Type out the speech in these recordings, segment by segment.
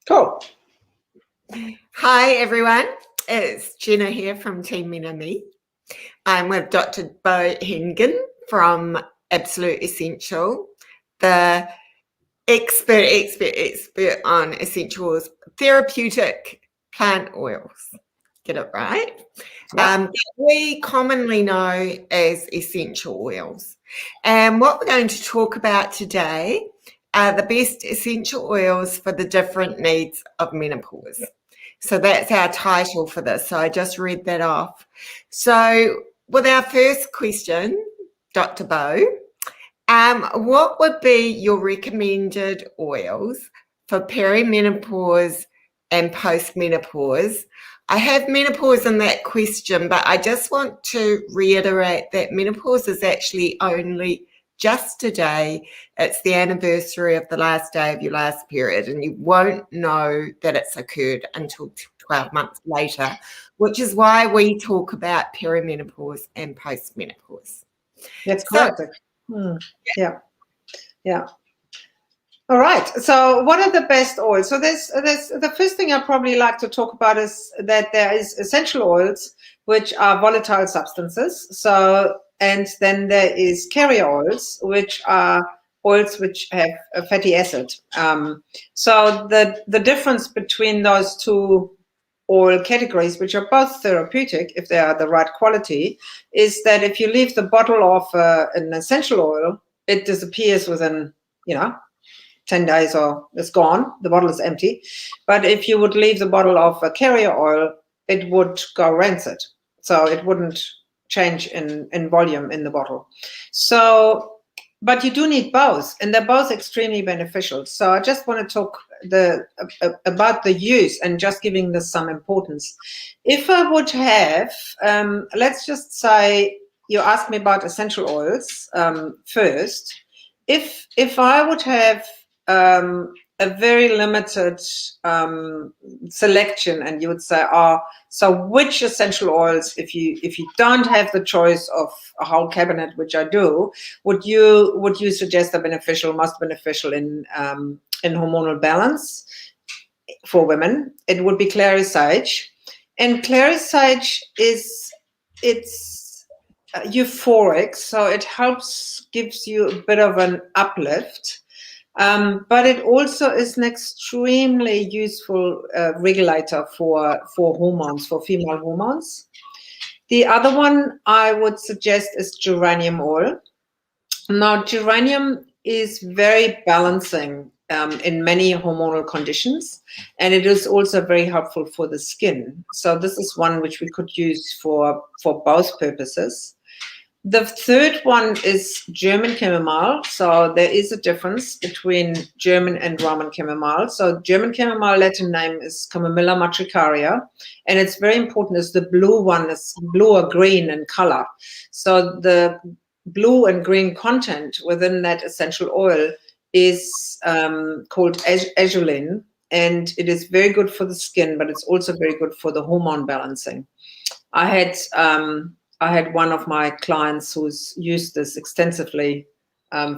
Cool. Hi, everyone. It's Jenna here from Team Me. I'm with Dr. Bo Hendgen from Absolute Essential, the expert on essentials, therapeutic plant oils. Get it right? Yeah. We commonly know as essential oils. And what we're going to talk about today are the best essential oils for the different needs of menopause. So that's our title for this. So I just read that off. So with our first question, Dr. Bo, what would be your recommended oils for perimenopause and post-menopause? I have menopause in that question, but I just want to reiterate that menopause is actually only just a day. It's the anniversary of the last day of your last period, and you won't know that it's occurred until 12 months later, which is why we talk about perimenopause and post-menopause. That's correct. Yeah. All right. So what are the best oils? So there's the first thing I probably like to talk about is that there is essential oils, which are volatile substances. So, and then there is carrier oils, which are oils which have a fatty acid. So the difference between those two oil categories, which are both therapeutic if they are the right quality, is that if you leave the bottle of an essential oil, it disappears within, 10 days or it's gone. The bottle is empty. But if you would leave the bottle of a carrier oil, it would go rancid. So it wouldn't change in volume in the bottle. So, but you do need both, and they're both extremely beneficial. So I just want to talk about the use and just giving this some importance. If I would have, let's just say you asked me about essential oils first. If I would have a very limited selection, and you would say, so which essential oils, if you don't have the choice of a whole cabinet, which I do, would you suggest are most beneficial in hormonal balance for women? It would be clary sage, and clary sage it's euphoric, so it gives you a bit of an uplift. But it also is an extremely useful regulator for hormones, for female hormones. The other one I would suggest is geranium oil. Now, geranium is very balancing in many hormonal conditions, and it is also very helpful for the skin. So this is one which we could use for both purposes. The third one is German chamomile. So there is a difference between German and Roman chamomile. So German chamomile, Latin name is Chamomilla matricaria, and it's very important is the blue one is blue or green in color. So the blue and green content within that essential oil is called azulene, and it is very good for the skin, but it's also very good for the hormone balancing. I had one of my clients who's used this extensively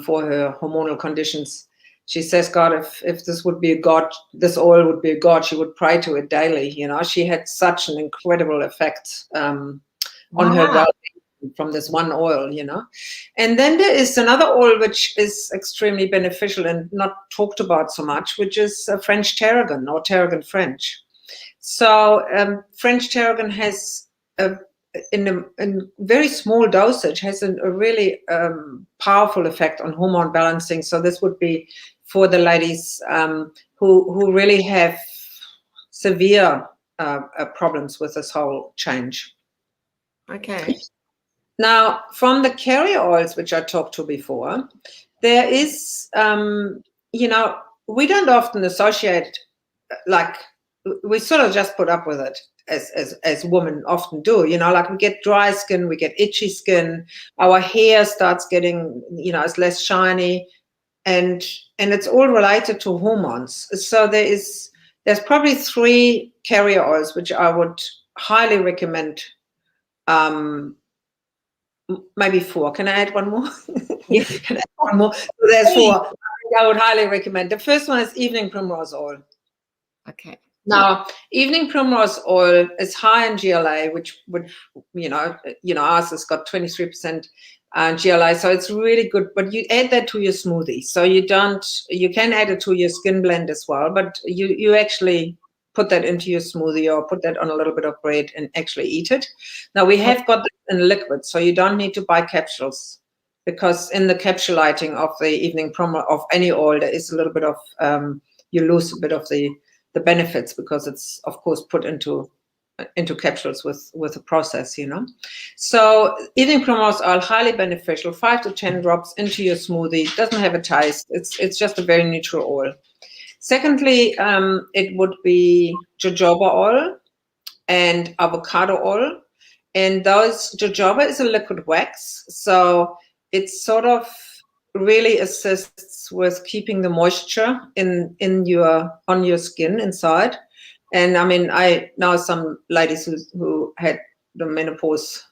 for her hormonal conditions. She says, God, if this would be a God, this oil would be a God, she would pray to it daily. She had such an incredible effect on her well-being from this one oil, And then there is another oil which is extremely beneficial and not talked about so much, which is French tarragon or tarragon French. So French tarragon has in a very small dosage has a really powerful effect on hormone balancing. So this would be for the ladies who really have severe problems with this whole change. Okay. Now, from the carrier oils, which I talked to before, there is, we don't often associate, like, we sort of just put up with it. As women often do, like we get dry skin, we get itchy skin, our hair starts getting, it's less shiny, and it's all related to hormones. So there's probably 3 carrier oils which I would highly recommend. Maybe 4. Can I add one more? Yeah. Can I add one more? So there's 4. I would highly recommend. The first one is evening primrose oil. Okay. Now, evening primrose oil is high in GLA, which would, ours has got 23% GLA, so it's really good. But you add that to your smoothie, so you can add it to your skin blend as well. But you actually put that into your smoothie or put that on a little bit of bread and actually eat it. Now we have got that in liquid, so you don't need to buy capsules, because in the capsulating of the evening primrose of any oil, there is a little bit of you lose a bit of the benefits, because it's of course put into capsules with a process, So evening primrose oil, highly beneficial, 5 to 10 drops into your smoothie. It doesn't have a taste. It's just a very neutral oil. Secondly, it would be jojoba oil and avocado oil. And jojoba is a liquid wax, so it's sort of really assists with keeping the moisture on your skin inside. And I mean, I know some ladies who had the menopause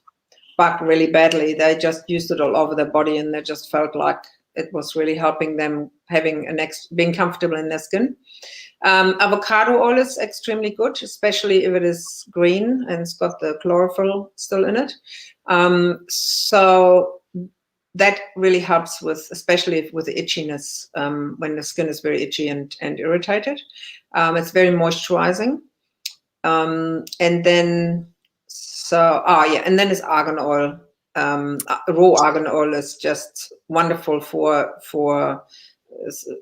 bug really badly. They just used it all over their body, and they just felt like it was really helping them being comfortable in their skin. Avocado oil is extremely good, especially if it is green and it's got the chlorophyll still in it. So that really helps especially with the itchiness, when the skin is very itchy and irritated. It's very moisturizing. And then it's argan oil. Raw argan oil is just wonderful for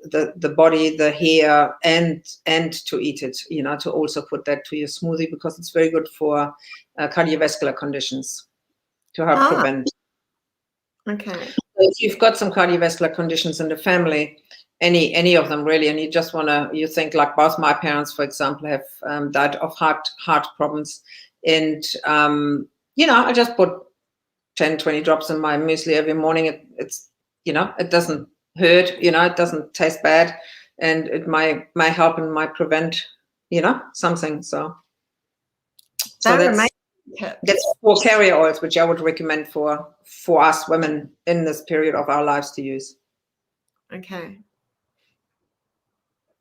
the body, the hair, and to eat it, to also put that to your smoothie, because it's very good for cardiovascular conditions, to help prevent. Okay. If you've got some cardiovascular conditions in the family, any of them really, and you think, like both my parents, for example, have died of heart problems, and I just put 10, 20 drops in my muesli every morning. It's it doesn't hurt, it doesn't taste bad, and it might help and might prevent something. So that's 4 carrier oils, which I would recommend for us women in this period of our lives to use. Okay.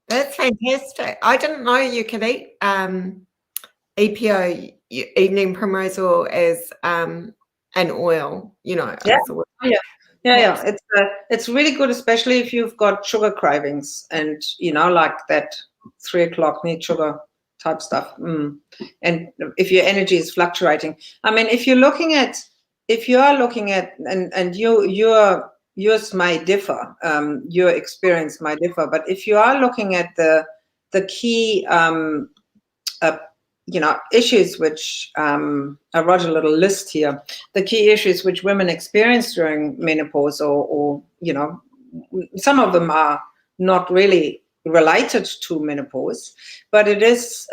That's fantastic. I didn't know you could eat EPO, evening primrose oil, as an oil, Yeah. It's really good, especially if you've got sugar cravings and like that 3 o'clock need sugar type stuff. And if your energy is fluctuating, I mean, if you are looking at, and yours may differ, your experience might differ, but if you are looking at the key issues, which I wrote a little list here, the key issues which women experience during menopause, or some of them are not really related to menopause, but it is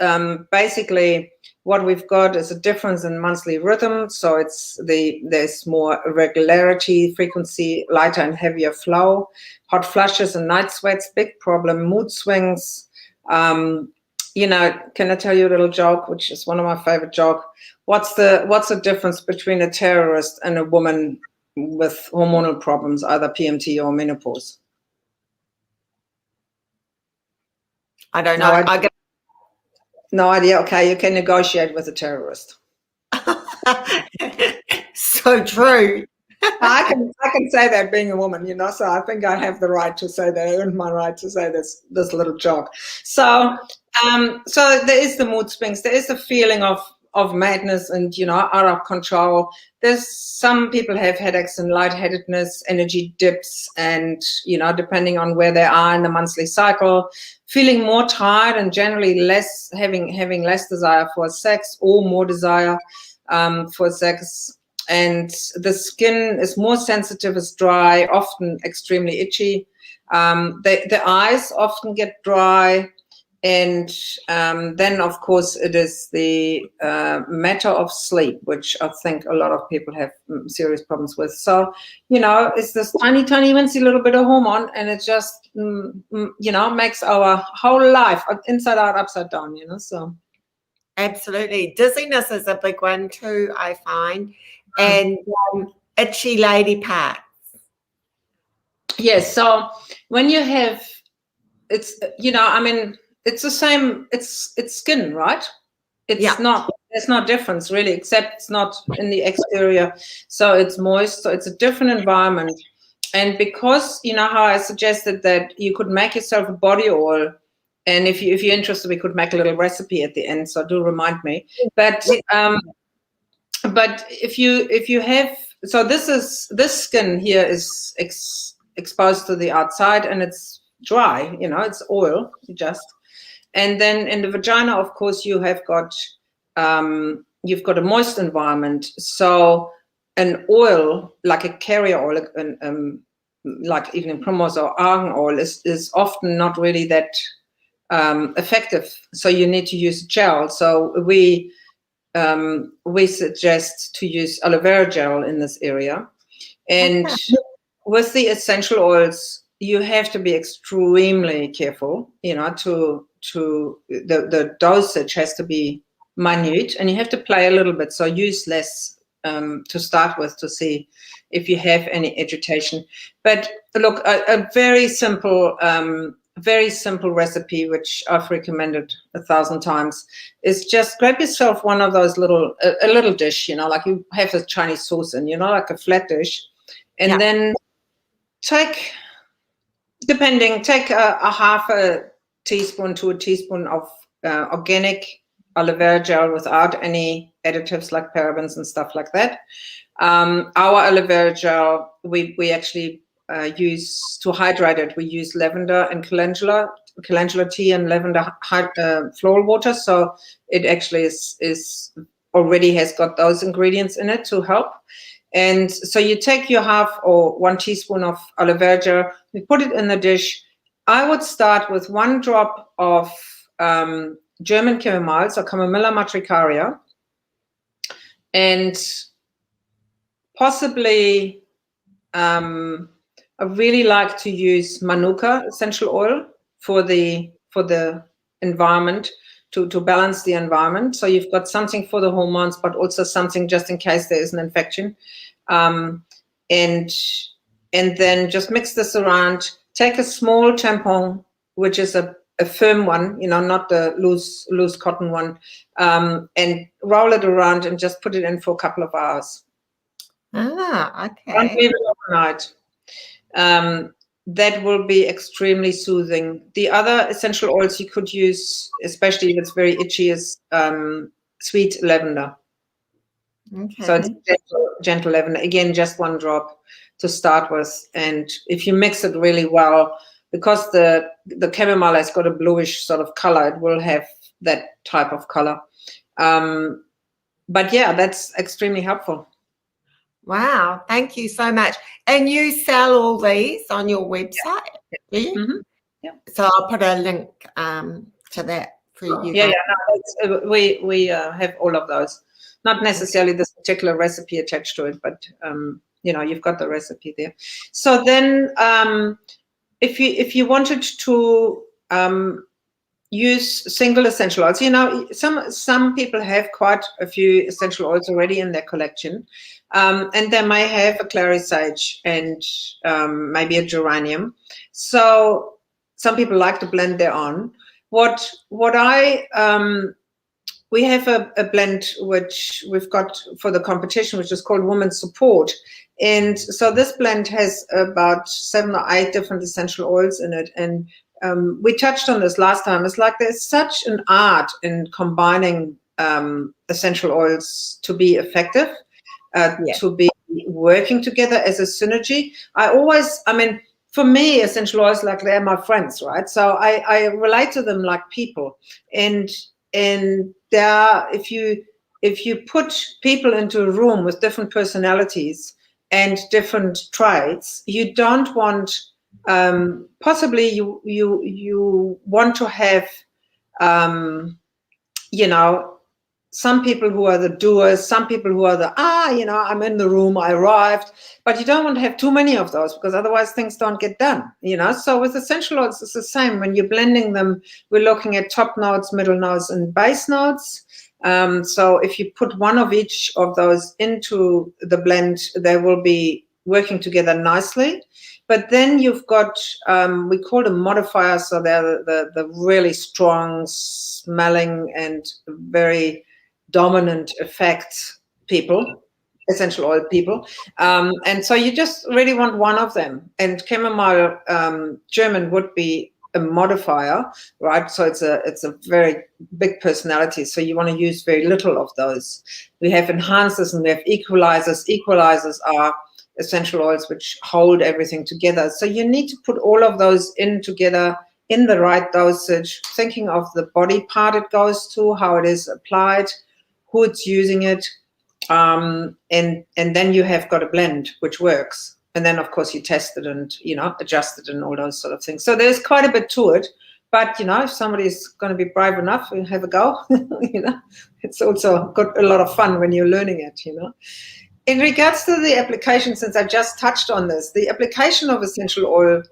basically what we've got is a difference in monthly rhythm. So there's more irregularity, frequency, lighter and heavier flow, hot flushes and night sweats, big problem, mood swings. Can I tell you a little joke, which is one of my favorite jokes? What's the difference between a terrorist and a woman with hormonal problems, either PMT or menopause? I don't know. No idea. Okay, you can negotiate with a terrorist. So true. I can say that, being a woman, so I think I have the right to say that. I earned my right to say this little joke. So there is the mood swings. There is the feeling of madness and, out of control. There's some people have headaches and lightheadedness, energy dips, and, depending on where they are in the monthly cycle, feeling more tired and generally having less desire for sex, or more desire for sex. And the skin is more sensitive, is dry, often extremely itchy. The eyes often get dry. And then, of course, it is the matter of sleep, which I think a lot of people have serious problems with. So, it's this tiny, tiny, wincy little bit of hormone, and it just, makes our whole life inside out, upside down, so. Absolutely. Dizziness is a big one too, I find. And itchy lady parts. Yes. So when you have, it's, it's the same. It's skin, right? It's Yeah. not. There's no difference really, except it's not in the exterior, so it's moist. So it's a different environment. And because you know how I suggested that you could make yourself a body oil, and if you're interested, we could make a little recipe at the end. So do remind me. But if you have, so this skin here is exposed to the outside and it's dry. You know, it's oil just. And then in the vagina, of course, you've got a moist environment. So an oil, like a carrier oil, like even in primrose or argan oil, is often not really that effective. So you need to use gel. So we suggest to use aloe vera gel in this area. And with the essential oils, you have to be extremely careful, you know, the dosage has to be minute, and you have to play a little bit. So use less to start with to see if you have any agitation. But look, a very simple recipe, which I've recommended 1,000 times, is just grab yourself one of those a little dish, you know, like you have a Chinese sauce in, you know, like a flat dish, and then take a half a teaspoon to a teaspoon of organic aloe vera gel without any additives like parabens and stuff like that. Our aloe vera gel, we actually use to hydrate it. We use lavender and calendula tea and lavender floral water. So it actually is already has got those ingredients in it to help. And so you take your half or 1 teaspoon of aloe vera gel, you put it in the dish. I would start with 1 drop of German chamomile, so Chamomilla matricaria, and possibly I really like to use Manuka essential oil for the environment, to balance the environment. So you've got something for the hormones, but also something just in case there is an infection. And then just mix this around. Take a small tampon, which is a firm one, you know, not the loose cotton one, and roll it around and just put it in for a couple of hours. Okay. Don't leave it overnight. That will be extremely soothing. The other essential oils you could use, especially if it's very itchy, is sweet lavender. Okay. So it's gentle lavender. Again, just 1 drop to start with. And if you mix it really well, because the chamomile has got a bluish sort of color, it will have that type of color. But yeah, that's extremely helpful. Wow, thank you so much. And you sell all these on your website? Yeah. Do you? Mm-hmm. Yeah. So I'll put a link to that for you. Yeah, no, we have all of those. Not necessarily this particular recipe attached to it, but you know, you've got the recipe there. So then, if you wanted to use single essential oils, you know, some people have quite a few essential oils already in their collection, and they may have a clary sage and maybe a geranium. So some people like to blend their own. We have a blend which we've got for the competition, which is called Women's Support. And so this blend has about 7 or 8 different essential oils in it. And we touched on this last time. It's like there's such an art in combining essential oils to be effective, to be working together as a synergy. I mean, for me, essential oils, like, they're my friends, right? So I relate to them like people. And if you put people into a room with different personalities and different traits, you don't want, possibly you want to have, you know, some people who are the doers, some people who are the, you know, I'm in the room, I arrived, but you don't want to have too many of those, because otherwise things don't get done, you know. So with essential oils, it's the same. When you're blending them, we're looking at top notes, middle notes, and base notes. So if you put one of each of those into the blend, they will be working together nicely. But then you've got, we call them modifiers, so they're the really strong smelling and very dominant effect people, essential oil people. And so you just really want one of them. And chamomile German would be a modifier, right? So it's a very big personality. So you want to use very little of those. We have enhancers and we have equalizers. Equalizers are essential oils which hold everything together. So you need to put all of those in together in the right dosage, thinking of the body part it goes to, how it is applied, who it's using it, and then you have got a blend which works. And then, of course, you test it and, adjust it and all those sort of things. So there's quite a bit to it. But, if somebody's going to be brave enough and have a go, it's also got a lot of fun when you're learning it, In regards to the application, since I just touched on this, the application of essential oil,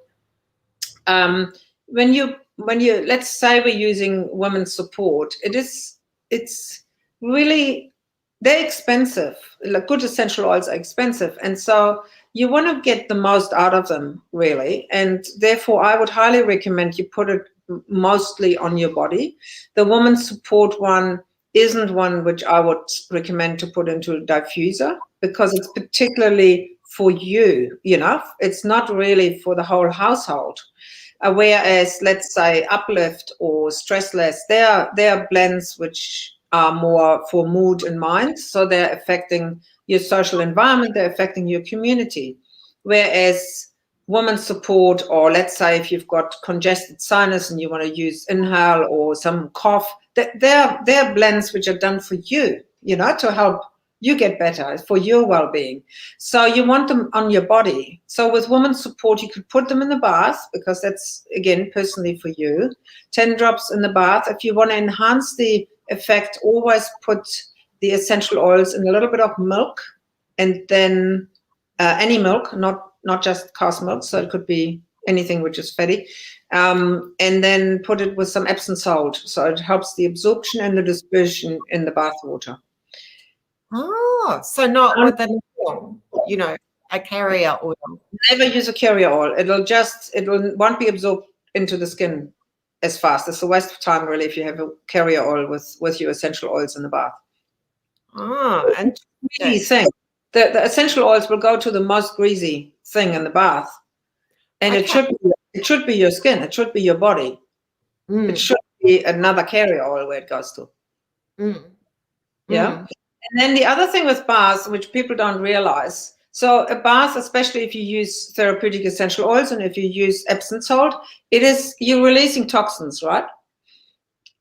when you let's say we're using women's support, it's really, they're expensive. Like, good essential oils are expensive. And so you want to get the most out of them, really. And therefore, I would highly recommend you put it mostly on your body. The women's support one isn't one which I would recommend to put into a diffuser, because it's particularly for you, it's not really for the whole household. Whereas, let's say, Uplift or Stress Less, they're blends which are more for mood and mind. So they're affecting your social environment, they're affecting your community. Whereas women's support, or let's say if you've got congested sinus and you want to use inhale or some cough, they're blends which are done for you, to help you get better, for your well-being. So you want them on your body. So with women's support, you could put them in the bath, because that's, again, personally for you. 10 drops in the bath. If you want to enhance the effect, always put the essential oils in a little bit of milk, and then any milk, not just cow's milk, so it could be anything which is fatty, and then put it with some Epsom salt, so it helps the absorption and the dispersion in the bath water. Oh, so not with an oil, a carrier oil. Never use a carrier oil. It won't be absorbed into the skin as fast. It's a waste of time, really, if you have a carrier oil with your essential oils in the bath. Oh, and greasy thing. The essential oils will go to the most greasy thing in the bath, and it should be your skin. It should be your body. It should be another carrier oil where it goes to. Yeah. And then the other thing with baths, which people don't realize, so a bath, especially if you use therapeutic essential oils and if you use Epsom salt, you're releasing toxins, right?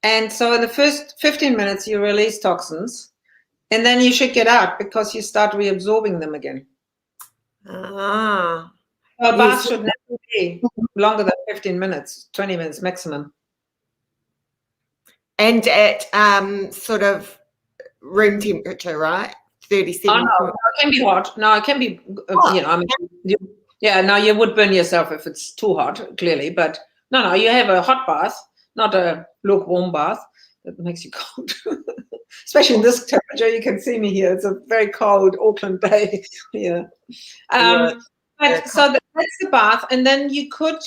And so in the first 15 minutes, you release toxins, and then you should get out, because you start reabsorbing them again. Ah. So a bath should never be longer than 15 minutes, 20 minutes maximum. And at sort of room temperature, right? 37. Oh, no, it can be hot. No, it can be, you would burn yourself if it's too hot, clearly. But no, you have a hot bath, not a lukewarm bath. That makes you cold. Especially in this temperature. You can see me here. It's a very cold Auckland day. Yeah. So that's the bath. And then you could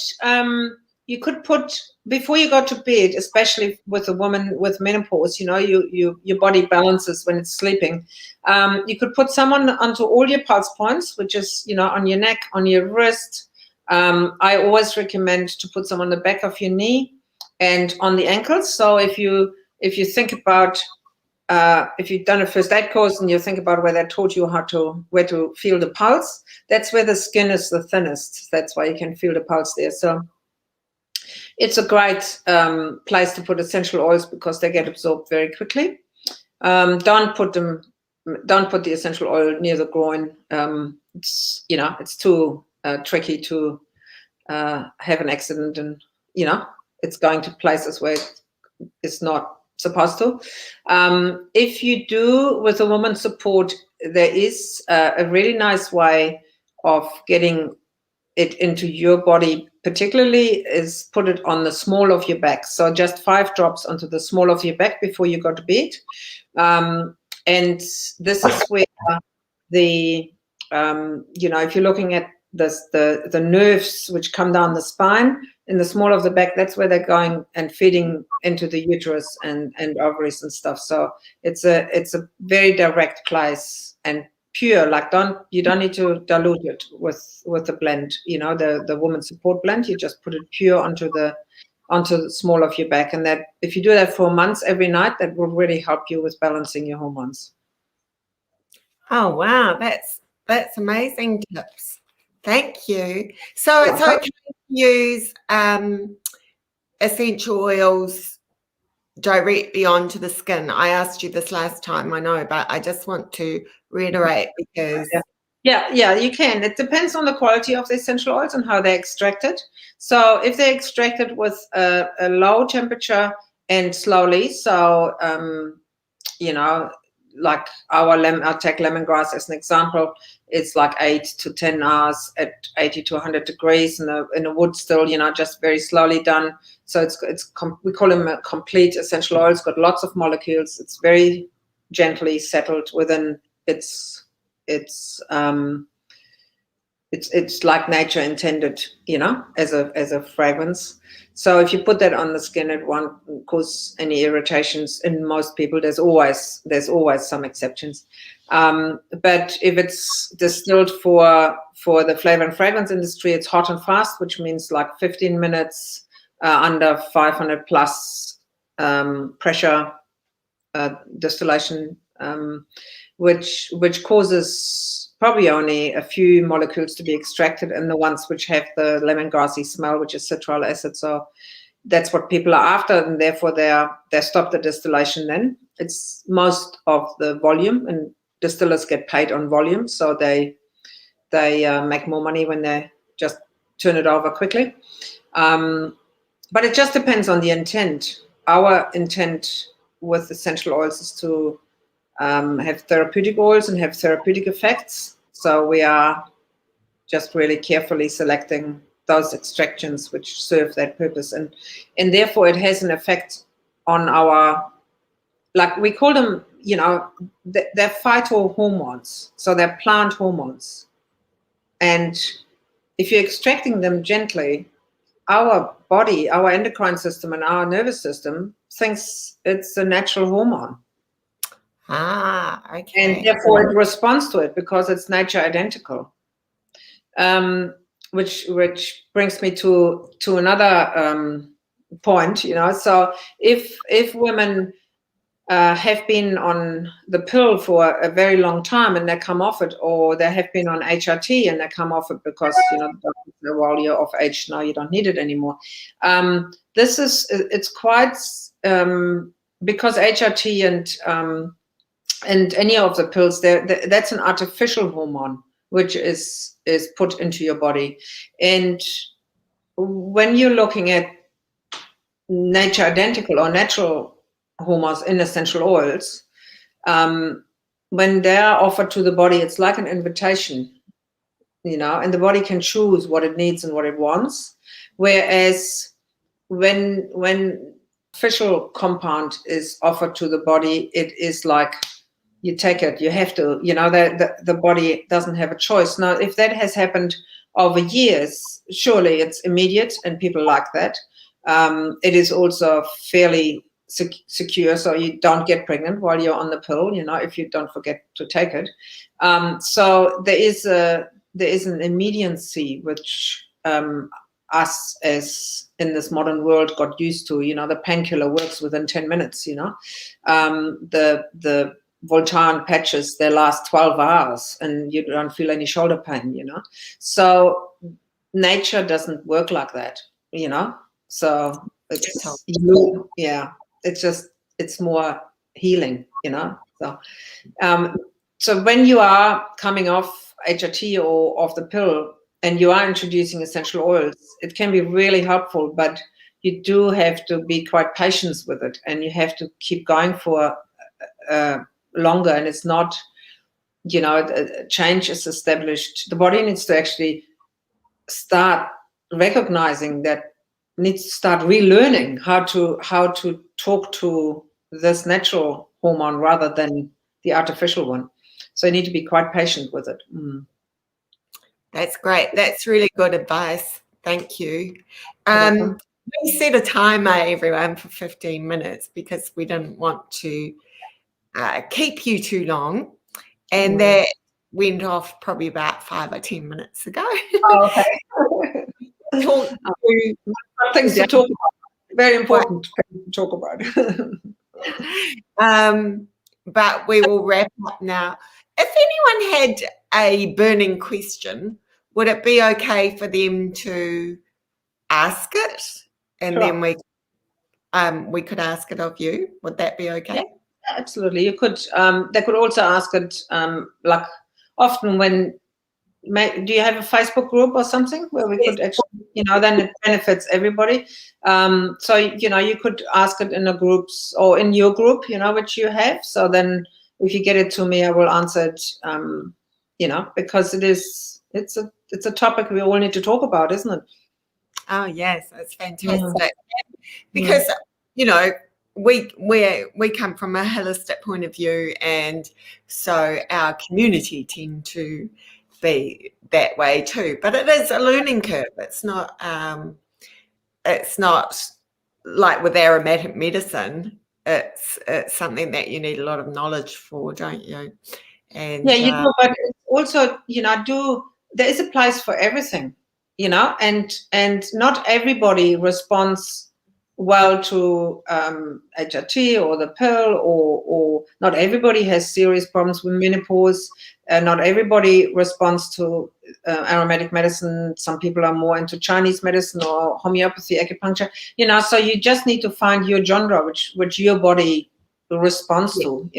put, before you go to bed, especially with a woman with menopause, your body balances when it's sleeping. You could put some onto all your pulse points, which is, on your neck, on your wrist. I always recommend to put some on the back of your knee and on the ankles. So if you think about, if you've done a first aid course and you think about where they taught you where to feel the pulse, that's where the skin is the thinnest. That's why you can feel the pulse there. So it's a great place to put essential oils, because they get absorbed very quickly. Don't put the essential oil near the groin. It's too tricky to have an accident, and it's going to places where it's not supposed to. If you do with a woman's support, there is a really nice way of getting it into your body, particularly, is put it on the small of your back. So just 5 drops onto the small of your back before you go to bed. And this is where if you're looking at the nerves which come down the spine in the small of the back. That's where they're going and feeding into the uterus and ovaries and stuff. So it's a very direct place and pure. Like you don't need to dilute it with the blend. The woman support blend. You just put it pure onto the small of your back, and that if you do that for months every night, that will really help you with balancing your hormones. Oh wow, that's amazing tips. Thank you. So it's okay to use essential oils directly onto the skin. I asked you this last time, I know, but I just want to reiterate because yeah, you can. It depends on the quality of the essential oils and how they're extracted. So if they're extracted with a low temperature and slowly, so like I'll take lemongrass as an example. It's like 8 to 10 hours at 80 to 100 degrees in a wood still, just very slowly done. So we call them a complete essential oil. It's got lots of molecules. It's very gently settled within its like nature intended, as a fragrance. So if you put that on the skin, it won't cause any irritations in most people. There's always some exceptions. But if it's distilled for the flavor and fragrance industry, it's hot and fast, which means like 15 minutes under 500 plus pressure distillation, which causes probably only a few molecules to be extracted, and the ones which have the lemongrassy smell, which is citral acid. So that's what people are after, and therefore they stop the distillation. Then it's most of the volume, and distillers get paid on volume, so they make more money when they just turn it over quickly. But it just depends on the intent. Our intent with essential oils is to have therapeutic oils and have therapeutic effects. So we are just really carefully selecting those extractions which serve that purpose. And therefore it has an effect on our, like we call them, they're phytohormones. So they're plant hormones. And if you're extracting them gently, our body, our endocrine system and our nervous system thinks it's a natural hormone. Okay. And therefore it responds to it because it's nature identical. Which brings me to another point, So if women have been on the pill for a very long time and they come off it, or they have been on HRT and they come off it because while you're of age now you don't need it anymore. It's quite because HRT and any of the pills, that's an artificial hormone which is put into your body. And when you're looking at nature identical or natural hormones in essential oils, when they are offered to the body, it's like an invitation, and the body can choose what it needs and what it wants. Whereas when artificial compound is offered to the body, it is like you take it, you have to, the body doesn't have a choice. Now, if that has happened over years, surely it's immediate and people like that. It is also fairly secure, so you don't get pregnant while you're on the pill, if you don't forget to take it. So there is an immediacy which us as in this modern world got used to. The painkiller works within 10 minutes. The Voltaren patches, they last 12 hours and you don't feel any shoulder pain. So nature doesn't work like that. So it's more healing. So when you are coming off HRT or off the pill and you are introducing essential oils, it can be really helpful, but you do have to be quite patient with it, and you have to keep going for longer. And it's not, change is established. The body needs to actually start recognizing that, needs to start relearning how to talk to this natural hormone rather than the artificial one. So you need to be quite patient with it. That's great. That's really good advice. Thank you. You're welcome. We set a timer, everyone, for 15 minutes because we didn't want to keep you too long. And that went off probably about 5 or 10 minutes ago. Oh, okay. Talk to Things to talk about. Very important to talk about. But we will wrap up now. If anyone had a burning question, would it be okay for them to ask it, and Sure. then we could ask it of you? Would that be okay? Yeah, absolutely. You could. They could also ask it. Like often when. Do you have a Facebook group or something where we could actually, then it benefits everybody. So, you could ask it in a groups or in your group, which you have. So then if you get it to me, I will answer it, because it's a topic we all need to talk about, isn't it? Oh, yes, that's fantastic. Because, we come from a holistic point of view, and so our community tend to be that way too. But it is a learning curve. It's not like with aromatic medicine. It's something that you need a lot of knowledge for, don't you? And yeah, but it's also, there is a place for everything, and not everybody responds well to HRT or the pill, or not everybody has serious problems with menopause. Not everybody responds to aromatic medicine. Some people are more into Chinese medicine or homeopathy, acupuncture. So you just need to find your genre, which your body responds to.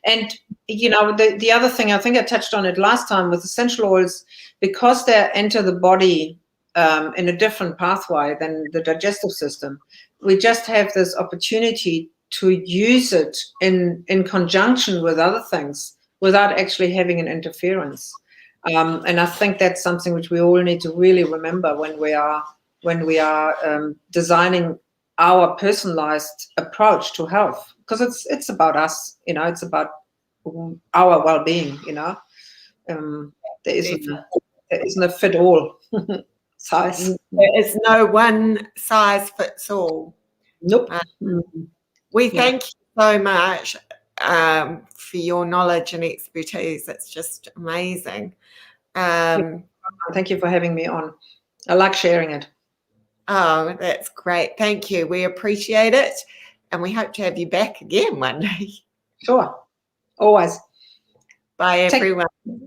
And the other thing, I think I touched on it last time with essential oils, because they enter the body in a different pathway than the digestive system. We just have this opportunity to use it in conjunction with other things without actually having an interference. And I think that's something which we all need to really remember when we are designing our personalized approach to health, because it's about us, it's about our well-being. There isn't a fit all size. There is no one size fits all. Nope. We thank you so much for your knowledge and expertise. It's just amazing. Thank you for having me on. I like sharing it. Oh, that's great. Thank you. We appreciate it. And we hope to have you back again one day. Sure. Always. Bye, everyone.